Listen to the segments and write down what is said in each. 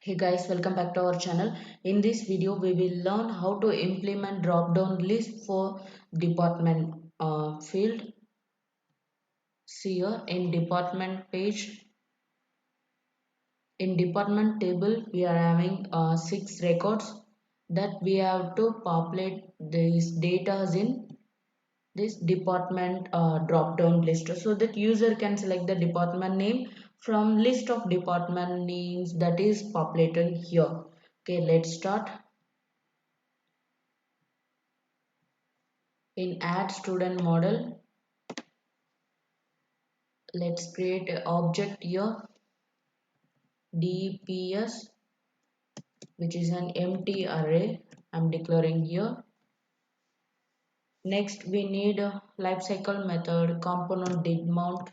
Hey guys, welcome back to our channel. In this video, we will learn how to implement drop-down list for department field. See here in department page, in department table, we are having 6 records that we have to populate these data in this department drop-down list so that user can select the department name from list of department names that is populated here. Okay, let's start. In add student model, let's create an object here, DPS, which is an empty array. I'm declaring here. Next, we need a lifecycle method component did mount.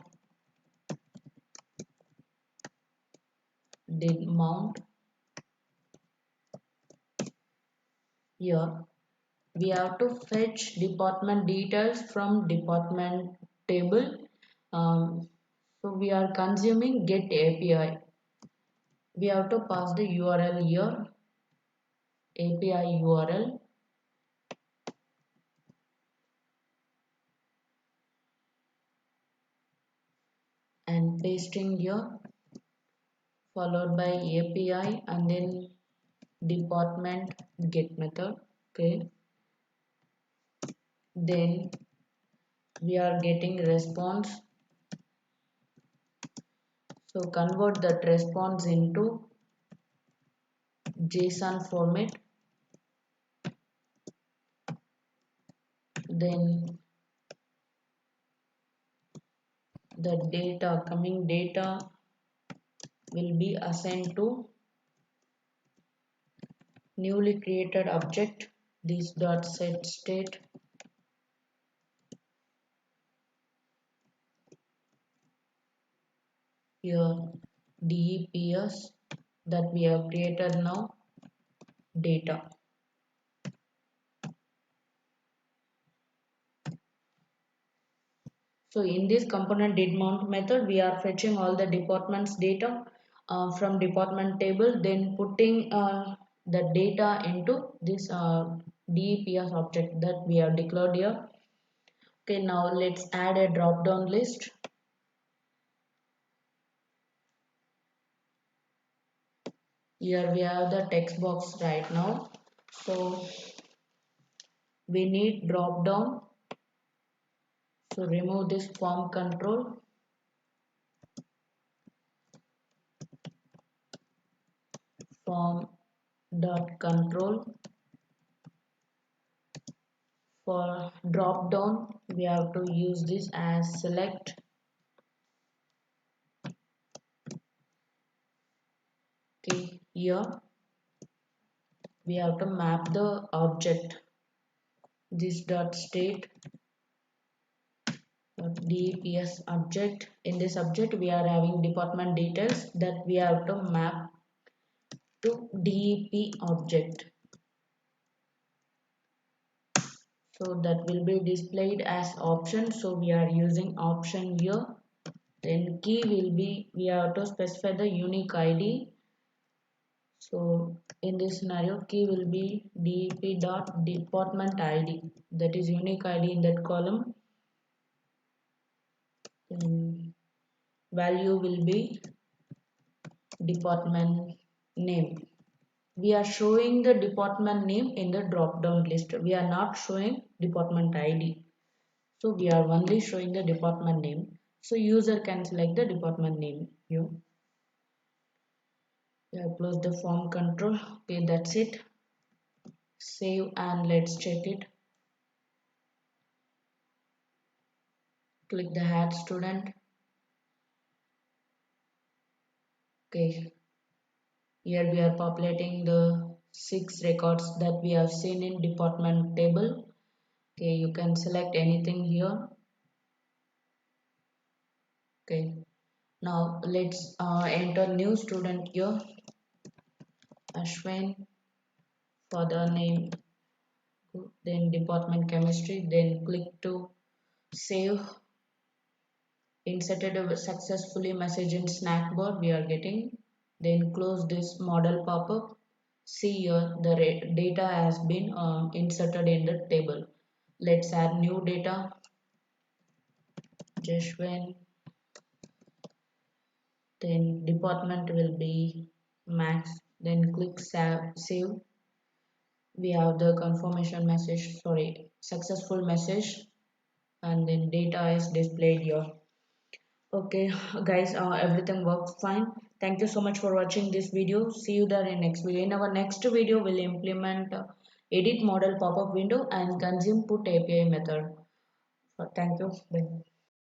Here, we have to fetch department details from department table. So we are consuming get API. We have to pass the URL here, API URL, and pasting here, followed by API and then department get method. Okay, then we are getting response, so convert that response into JSON format. Then the coming data will be assigned to newly created object, this dot set state. Here DEPS that we have created now, data. So in this component did mount method, we are fetching all the departments data from department table, then putting the data into this DEPS object that we have declared here. Okay, now let's add a drop down list. Here we have the text box right now. So we need drop down. So remove this form control. Form dot control. For drop down, we have to use this as select. Okay, here we have to map the object, this dot state DEPS object. In this object, we are having department details that we have to map to DEP object. So that will be displayed as option. So we are using option here. Then key will be, we have to specify the unique ID. So in this scenario, key will be DEP dot department ID, that is unique ID in that column. Then value will be department name. We are showing the department name in the drop down list. We are not showing department ID. So we are only showing the department name. So user can select the department name here. Close the form control. Okay, that's it. Save and let's check it. Click the add student. Okay, here we are populating the 6 records that we have seen in department table. Okay, you can select anything here. Okay, now let's enter new student here, Ashwin, for the name, then department chemistry, then click to save. Inserted successfully message in snack bar, we are getting Then close this model pop-up. See here the data has been inserted in the table. Let's add new data. Just when then department will be max. Then click save. We have the confirmation message, sorry, successful message, and then data is displayed here. Okay, guys, everything works fine. Thank you so much for watching this video. See you there in next video. In our next video, we'll implement edit model pop-up window and consume put API method. Thank you. Bye.